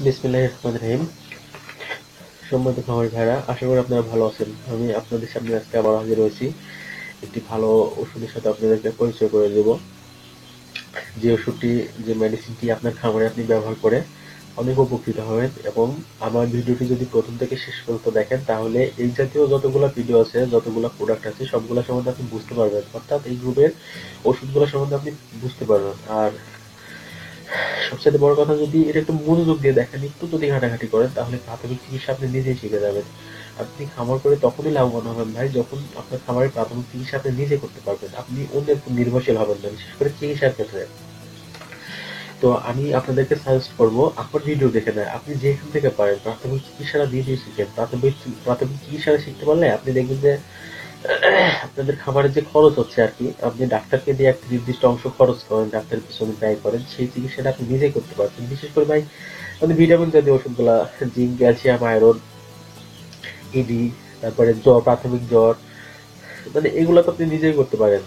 বিসমিল্লাহির রহমানির রহিম। সম্মানিত খামারি ভাইরা, আশা করি আপনারা ভালো আছেন। আমি আপনাদের সামনে আজকে আবার হাজির হয়েছি একটি ভালো ওষুধের সাথে আপনাদেরকে পরিচয় করে দেব। যে ওষুধটি, যে মেডিসিনটি আপনার খামারে আপনি ব্যবহার করে অনেক উপকৃত হবেন। এবং আমার ভিডিওটি যদি প্রথম থেকে শেষ পর্যন্ত দেখেন, তাহলে এই জাতীয় যতগুলো ভিডিও আছে, যতগুলো প্রোডাক্ট আছে, সবগুলো সম্বন্ধে আপনি বুঝতে পারবেন। অর্থাৎ এই গ্রুপের ওষুধগুলো সম্বন্ধে আপনি বুঝতে পারবেন। আর সবচেয়ে বড় কথা, যদি এটা একটু মনোযোগ দিয়ে দেখেন, একটু যদি ঘাটাঘাটি করেন, তাহলে প্রাথমিক চিকিৎসা আপনি নিজেই শিখে যাবেন। আপনি খামার করে তখনই লাভবান হবেন ভাই, যখন আপনার খামারের প্রাথমিক চিকিৎসা আপনি নিজে করতে পারবেন। আপনি অন্যের উপর নির্ভরশীল হবেন না, বিশেষ করে চিকিৎসার ক্ষেত্রে। তো আমি আপনাদেরকে সাজেস্ট করবো, আমার ভিডিও দেখে নেয় আপনি যেখান থেকে পারেন প্রাথমিক চিকিৎসাটা নিজেই শিখেন। প্রাথমিক চিকিৎসাটা শিখতে পারলে আপনি দেখবেন যে আপনাদের খাবারের যে খরচ হচ্ছে আর কি, আপনি ডাক্তারকে দিয়ে একটা নির্দিষ্ট অংশ খরচ করেন, ডাক্তারের পিছনে ব্যয় করেন, সেই চিকিৎসাটা আপনি নিজেই করতে পারছেন। বিশেষ করে ভাই, মানে ভিটামিন জাতীয় ওষুধগুলা, জিঙ্ক, ক্যালসিয়াম, আয়রন, ইডি, তারপরে জ্বর, প্রাথমিক জ্বর, মানে এগুলো তো আপনি নিজেই করতে পারেন।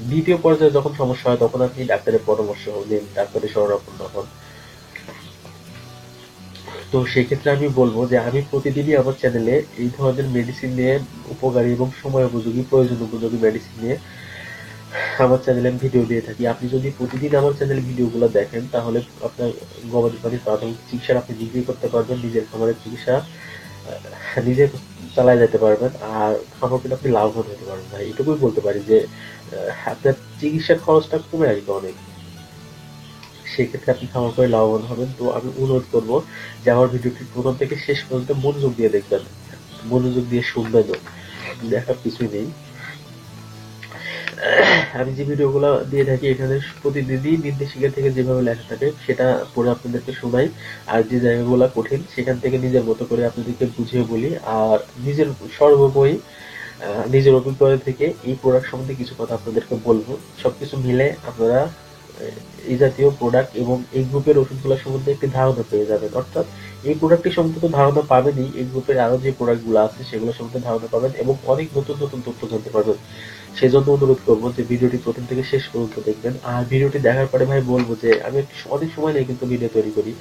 দ্বিতীয় পর্যায়ে যখন সমস্যা হয়, তখন আপনি ডাক্তারের পরামর্শ নিন, ডাক্তারের শরণাপন্ন হন। তো সেক্ষেত্রে আমি বলবো যে আমি প্রতিদিনই আমার চ্যানেলে এই ধরনের মেডিসিন নিয়ে, উপকারী এবং সময় উপযোগী, প্রয়োজন উপযোগী মেডিসিন নিয়ে আমার চ্যানেলে আমি ভিডিও দিয়ে থাকি। আপনি যদি প্রতিদিন আমার চ্যানেলে ভিডিওগুলো দেখেন, তাহলে আপনার গবাদি প্রাণীর প্রাথমিক চিকিৎসা আপনি নিজেই করতে পারবেন, নিজের খামারের চিকিৎসা নিজে চালায় যেতে পারবেন। আর খামার কিন্তু আপনি লাভবান হতে পারবেন ভাই, এটুকুই বলতে পারি যে আপনার চিকিৎসার খরচটা কমে আসবে অনেক। সেক্ষেত্রে আপনি খামার করে লাভবান হবেন। তো আমি অনুরোধ করবো যে আমার ভিডিওটি প্রথম থেকে শেষ পর্যন্ত মনোযোগ দিয়ে দেখবেন, মনোযোগ দিয়ে শুনবেন, দেখার কিছুই নেই। আমি যে ভিডিওগুলো দিয়ে থাকি, এখানে প্রতিদিনই নির্দেশিকা থেকে যেভাবে লেখা থাকে সেটা পড়ে আপনাদেরকে শোনাই। আর যে জায়গাগুলো কঠিন, সেখান থেকে নিজের মতো করে আপনাদেরকে বুঝিয়ে বলি। আর নিজের সর্বোপরি নিজের অভিজ্ঞতা থেকে এই প্রোডাক্ট সম্বন্ধে কিছু কথা আপনাদেরকে বলবো। সবকিছু মিলে আপনারা এই জাতীয় প্রোডাক্ট এবং এই গ্রুপের ওষুধগুলো সম্বন্ধে একটি ধারণা পেয়ে যাবেন। অর্থাৎ এই প্রোডাক্টটি সম্বন্ধে তো ধারণা পাবেনই, এই গ্রুপের আরো যে প্রোডাক্টগুলো আছে সেগুলো সম্বন্ধে ধারণা পাবেন এবং অনেক নতুন নতুন তথ্য জানতে পারবেন। সেজন্য অনুরোধ করবো যে ভিডিওটি প্রথম থেকে শেষ পর্যন্ত দেখবেন। আর ভিডিওটি দেখার পরে ভাই বলবো যে আমি অনেক সময় নিয়ে কিন্তু ভিডিও তৈরি করি।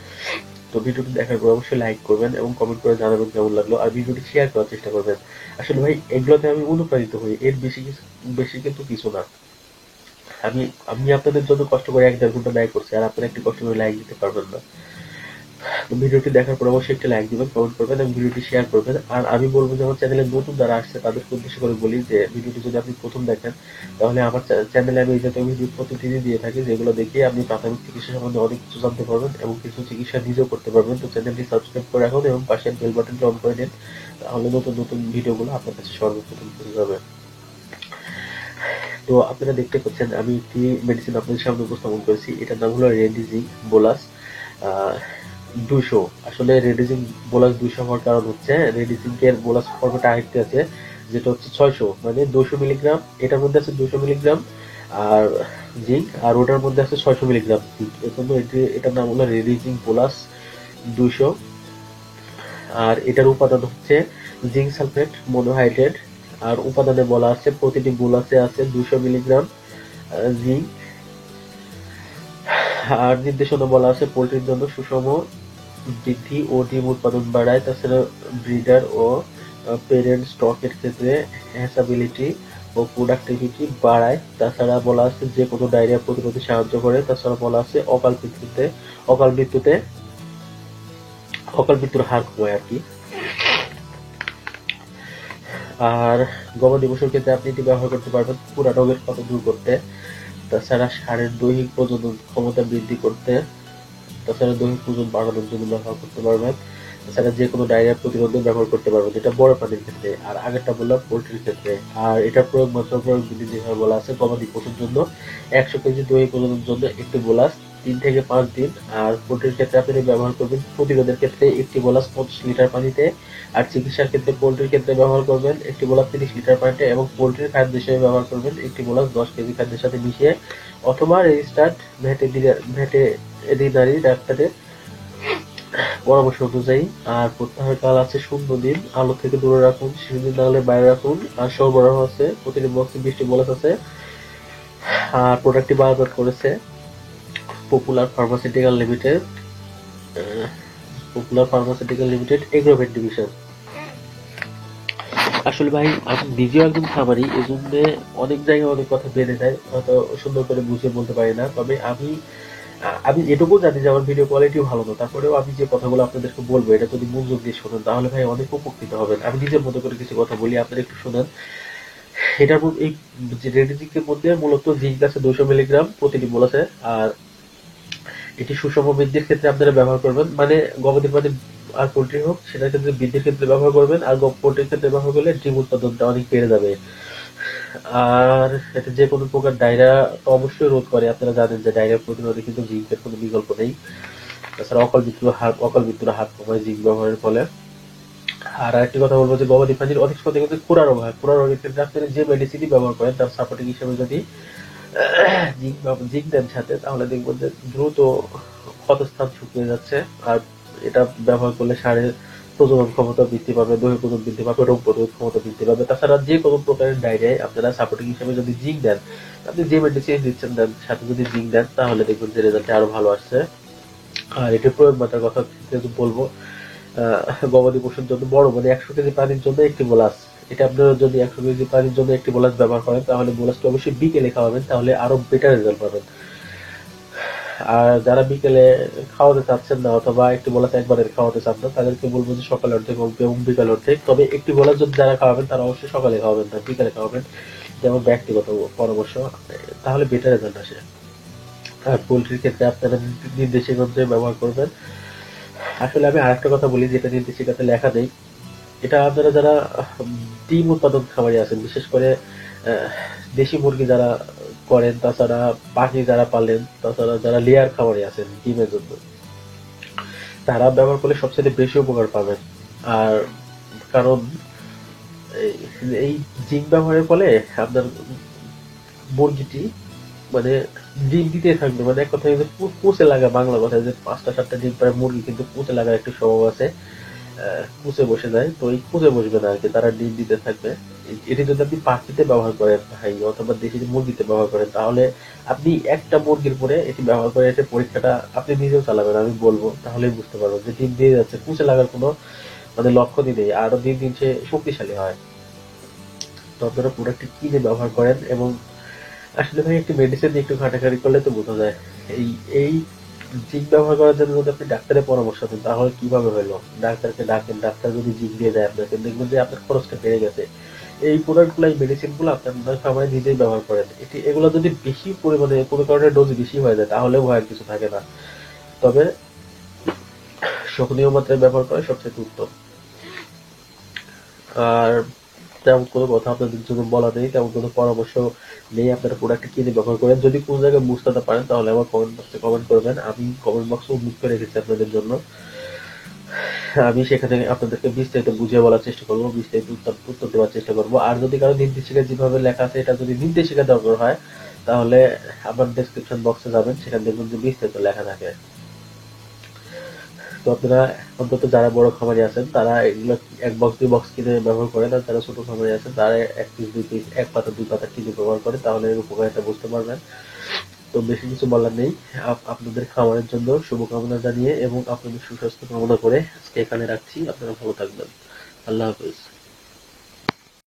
তো ভিডিওটি দেখার পর অবশ্যই লাইক করবেন এবং কমেন্ট করে জানাবেন কেমন লাগলো, আর ভিডিওটি শেয়ার করার চেষ্টা করবেন। আসলে ভাই, এগুলোতে আমি অনুপ্রাণিত হই, এর বেশি কিন্তু কিছু না। আমি আমি আপনাদের জন্য কষ্ট করে 1-1.5 ঘন্টা ব্যয় করছি, আর আপনারা একটি কষ্ট করে লাইক দিতে পারবেন না। তো ভিডিওটি দেখার পর অবশ্যই একটা লাইক দিবেন, কমেন্ট করবেন এবং ভিডিওটি শেয়ার করবেন। আর আমি বলবো যে আমার চ্যানেলে নতুন যারা আসছে তাদেরকে উদ্দেশ্য করে বলি যে ভিডিওটি যদি আপনি প্রথম দেখেন, তাহলে আমার চ্যানেলে আমি এই জাতীয় ভিডিও প্রতিদিনই দিয়ে থাকি, যেগুলো দেখে আপনি প্রাথমিক চিকিৎসা সম্বন্ধে অনেক কিছু জানতে পারবেন এবং কিছু চিকিৎসা নিজেও করতে পারবেন। তো চ্যানেলটি সাবস্ক্রাইব করে রাখুন এবং পাশের বেল বাটনটি অন করে দিন, তাহলে নতুন নতুন ভিডিওগুলো আপনার কাছে সর্বপ্রথম পৌঁছে যাবে। তো আপনারা দেখতে পাচ্ছেন আমি একটি মেডিসিন আপনাদের সামনে উপস্থাপন করেছি, এটার নাম হলো রেডিজিং বোলাস 200। আসলে রেডিজিং বোলাস 200 হওয়ার কারণ হচ্ছে, রেডিজিং এর বোলাস ফর্মেট আরেকটি আছে যেটা হচ্ছে 600, মানে 200 মিলিগ্রাম। এটার মধ্যে আছে 200 মিলিগ্রাম আর জিঙ্ক, আর ওটার মধ্যে আছে 600 মিলিগ্রাম জিঙ্ক। এর জন্য এটার নাম হলো রেডিজিং বোলাস 200। আর এটার উপাদান হচ্ছে জিঙ্ক সালফেট মনোহাইড্রেট। আর উপাদানে বলা আছে প্রতিটি বোলাসে আছে 200 মিলিগ্রাম জিঙ্ক। আর নির্দেশনা বলা আছে পোল্ট্রির জন্য সুষম বৃদ্ধি ও ডিম উৎপাদন বাড়ায়, তাছাড়া ব্রিডার ও পেরেন্ট স্টকের ক্ষেত্রে হ্যাসাবিলিটি ও প্রোডাক্টিভিটি বাড়ায়, তাছাড়া বলা আছে যে কোনো ডায়রিয়া প্রতিরোধে সাহায্য করে, তাছাড়া বলা আছে অকাল মৃত্যুতে অকাল মৃত্যুর হার কমায় আর কি। আর গবাদি পশুর ক্ষেত্রে আপনি এটি ব্যবহার করতে পারবেন পুরা রোগের ক্ষত দূর করতে, তাছাড়া ষাঁড়ের দৈহিক প্রজনন ক্ষমতা বৃদ্ধি করতে, তাছাড়া দৈহিক ওজন বাড়ানোর জন্য ব্যবহার করতে পারবেন, তাছাড়া যে কোনো ডায়রিয়া প্রতিরোধে ব্যবহার করতে পারবেন। এটা বড় প্রাণীর ক্ষেত্রে, আর আগেরটা বললাম পোল্ট্রির ক্ষেত্রে। আর এটার প্রয়োগ মাত্রা প্রয়োগ বিধি যেভাবে বলা আছে, গবাদি পশুর জন্য 100 কেজি দৈহিক ওজনের জন্য একটি বোলাস 3 থেকে 5 দিন। আর পোল্ট্রির ক্ষেত্রে আপনি ব্যবহার করবেন প্রতিরোধের ক্ষেত্রে একটি বোলাস 25 লিটার পানিতে, আর চিকিৎসার ক্ষেত্রে পোল্ট্রির ক্ষেত্রে ব্যবহার করবেন একটি বোলাস 30 লিটার পানিতে, এবং পোল্ট্রির খাদ্য হিসেবে ব্যবহার করবেন একটি বোলাস 10 কেজি খাদ্যের সাথে মিশিয়ে, অথবা রেজিস্টার্ড ভেটেরিনারি ডাক্তারের পরামর্শ অনুযায়ী। আর প্রত্যাহার কাল আছে 0 দিন, আলো থেকে দূরে রাখুন, শিশুদের নাহলে বাইরে রাখুন। আর সরবরাহ আছে প্রতিটি বক্সে 20টি বোলাস আছে। আর প্রোডাক্টটি বাজারজাত করেছে popular pharmaceutical limited. Popular pharmaceutical limited Agrovet division. আসলে ভাই আমি নিজেও একজন খামারি, এই জন্য অনেক জায়গায় অনেক কথা বেড়ে যায়, হয়তো সুন্দর করে বুঝিয়ে বলতে পারি না। তবে আমি আমি এটুকু জানি যে আমার ভিডিও কোয়ালিটি ভালো না, তারপরেও আমি যে কথাগুলো আপনাদেরকে বলবো এটা যদি মনোযোগ দিয়ে শোনেন তাহলে ভাই অনেক উপকৃত হবেন। আমি নিজের মতো করে কিছু কথা বলি, আপনারা একটু শোনেন। এটার মধ্যে এই যে রেডি জিঙ্কের মধ্যে মূলত জিঙ্ক আছে 200 মিলিগ্রাম প্রতিটি বলেছে। আর এটি সুষম বৃদ্ধির ক্ষেত্রে আপনারা ব্যবহার করবেন, মানে গবাদি পশুর আর পোল্ট্রি হোক সেটার ক্ষেত্রে বৃদ্ধির ক্ষেত্রে ব্যবহার করবেন। আর পোল্ট্রির ক্ষেত্রে ব্যবহার করলে ডিম উৎপাদনটা অনেক বেড়ে যাবে। আর এটা যে কোনো প্রকার ডায়রিয়া তো অবশ্যই রোধ করে, আপনারা জানেন যে ডায়রিয়া প্রতিরোধে কিন্তু জিঙ্কের কোনো বিকল্প নেই। তাছাড়া অকাল মৃত্যুর হার কমায় জিঙ্ক ব্যবহারের ফলে। আর আরেকটি কথা বলবো যে গবাদি পানির অধিক সময় কিন্তু খুরা রোগ হয়, খুরা রোগের ক্ষেত্রে আপনারা যে মেডিসিনই ব্যবহার করেন তার সাপোর্টিং হিসেবে যদি জিঙ্ক দেন সাথে, তাহলে দেখবেন যে দ্রুত ক্ষতস্থান শুকিয়ে যাচ্ছে। আর এটা ব্যবহার করলে সারের প্রজনন ক্ষমতা বৃদ্ধি পাবে, দৈহিক ওজন বৃদ্ধি পাবে, রোগ প্রতিরোধ ক্ষমতা বৃদ্ধি পাবে। তাছাড়া যে কোনো প্রকারের ডায়রিয়ায় আপনারা সাপোর্টিং হিসেবে যদি জিঙ্ক দেন, আপনি যে মেডিসিন দিচ্ছেন দেন সাথে যদি জিঙ্ক দেন, তাহলে দেখবেন যে রেজাল্টটা আরো ভালো আসছে। আর এটির প্রয়োগ মাত্রার কথা যেহেতু বলবো, গবাদি পশুর জন্য বড় মানে 100 কেজি পানির জন্য একটি বোলাস, এটা আপনারা যদি 100 কেজি পানির জন্য একটি বোলাস ব্যবহার করেন তাহলে বোলাসটা অবশ্যই বিকেলে খাওয়াবেন, তাহলে আরো বেটার রেজাল্ট পাবেন। আর যারা বিকেলে খাওয়াতে চাচ্ছেন না অথবা একটি বোলাস একবারে খাওয়াতে চান না, তাদেরকে বলবো যে সকালে অর্ধেক এবং বিকালে অর্ধেক। তবে একটি বোলাস যদি যারা খাওয়াবেন তারা অবশ্যই সকালে খাওয়াবেন না, বিকালে খাওয়াবেন, যেমন ব্যক্তিগত পরামর্শ, তাহলে বেটার রেজাল্ট আসে। আর পোল্ট্রির ক্ষেত্রে আপনারা নির্দেশিকা অনুযায়ী ব্যবহার করবেন। আসলে আমি আরেকটা কথা বলি যেটা নির্দেশিকাতে লেখা নেই, এটা আপনারা যারা ডিম উৎপাদন খামারি আছেন, বিশেষ করে দেশি মুরগি যারা করেন, তাছাড়া পাখি যারা পালেন, তাছাড়া যারা লেয়ার খামারি আছেন ডিমের জন্য, তারা ব্যবহার করলে সবচেয়ে বেশি উপকার পাবেন। আর কারণ এই জিঙ্ক ব্যবহারের ফলে আপনার মুরগিটি মানে ডিম দিতে থাকবে, মানে এক কথায় পুষে লাগা, বাংলা কথায় যে 5টা 7টা ডিম পারে মুরগি কিন্তু পুষে লাগার একটু স্বভাব আছে, পুষে বসে যায়। তো এই পুষে বসবে না আর কি, তারা ডিম দিতে থাকবে। এটি যদি আপনি পাখিতে ব্যবহার করেন ভাই অথবা দেশি মুরগিতে ব্যবহার করেন, তাহলে আপনি একটা মুরগির পরে এটি ব্যবহার করে এটি পরীক্ষাটা আপনি নিজেও চালাবেন, আমি বলবো, তাহলেই বুঝতে পারবেন যে ডিম দিয়ে যাচ্ছে, পুষে লাগার কোনো মানে লক্ষণই নেই, আরো দিন দিন সে শক্তিশালী হয়। তো আপনারা প্রোডাক্টটি কিনে ব্যবহার করেন। এবং আসলে ভাই একটি মেডিসিন নিয়ে একটু ঘাটাঘাটি করলে তো বোঝা যায়। এই এই জিঙ্ক ব্যবহার করার জন্য যদি আপনি ডাক্তারের পরামর্শ দেন তাহলে কিভাবে হলো, ডাক্তারকে ডাকেন, ডাক্তার যদি জিঙ্ক দিয়ে দেয় আপনাকে, দেখবেন যে আপনার খরচটা বেড়ে গেছে। এই প্রোডাক্টগুলো এই মেডিসিনগুলো আপনার খাবারে নিজেই ব্যবহার করেন, এগুলো যদি বেশি পরিমাণে কোনো কারণে ডোজ বেশি হয়ে যায় তাহলে ভয়ের কিছু থাকে না। তবে সহনীয় মাত্রায় ব্যবহার করা সবচেয়ে উত্তম। আর তেমন কোনো কথা আপনাদের জন্য বলা নেই, তেমন কোনো পরামর্শ নেই, আপনারা প্রোডাক্ট কিনে ব্যবহার করেন। যদি কোনো জায়গায় বুঝতে না পারেন তাহলে আমার কমেন্ট বক্সে কমেন্ট করবেন, আমি কমেন্ট বক্স উন্মুক্ত করে রেখেছি আপনাদের জন্য। আমি সেখানে আপনাদেরকে বিস্তারিত বুঝিয়ে বলার চেষ্টা করবো, বিস্তারিত উত্তর দেওয়ার চেষ্টা করবো। আর যদি কারো নির্দেশিকা যেভাবে লেখা আছে এটা যদি নির্দেশিকা দরকার হয়, তাহলে আমার ডেসক্রিপশন বক্সে যাবেন, সেখানে দেখবেন যে বিস্তারিত লেখা থাকে। তো আপনারা অন্তত যারা বড় খামারি আছেন তারা এগুলো 1 বক্স 2 বক্স কিনে ব্যবহার করেন, আর যারা ছোট খামারি আছেন তারা 1 পিস 2 পিস 1 পাতা 2 পাতা কিনে ব্যবহার করে, তাহলে এর উপকারিতা বুঝতে পারবেন। তো বেশি কিছু বলার নেই, আপনাদের খামারের জন্য শুভকামনা জানিয়ে এবং আপনাদের সুস্বাস্থ্য কামনা করে আজকে এখানে রাখছি। আপনারা ভালো থাকবেন। আল্লাহ হাফেজ।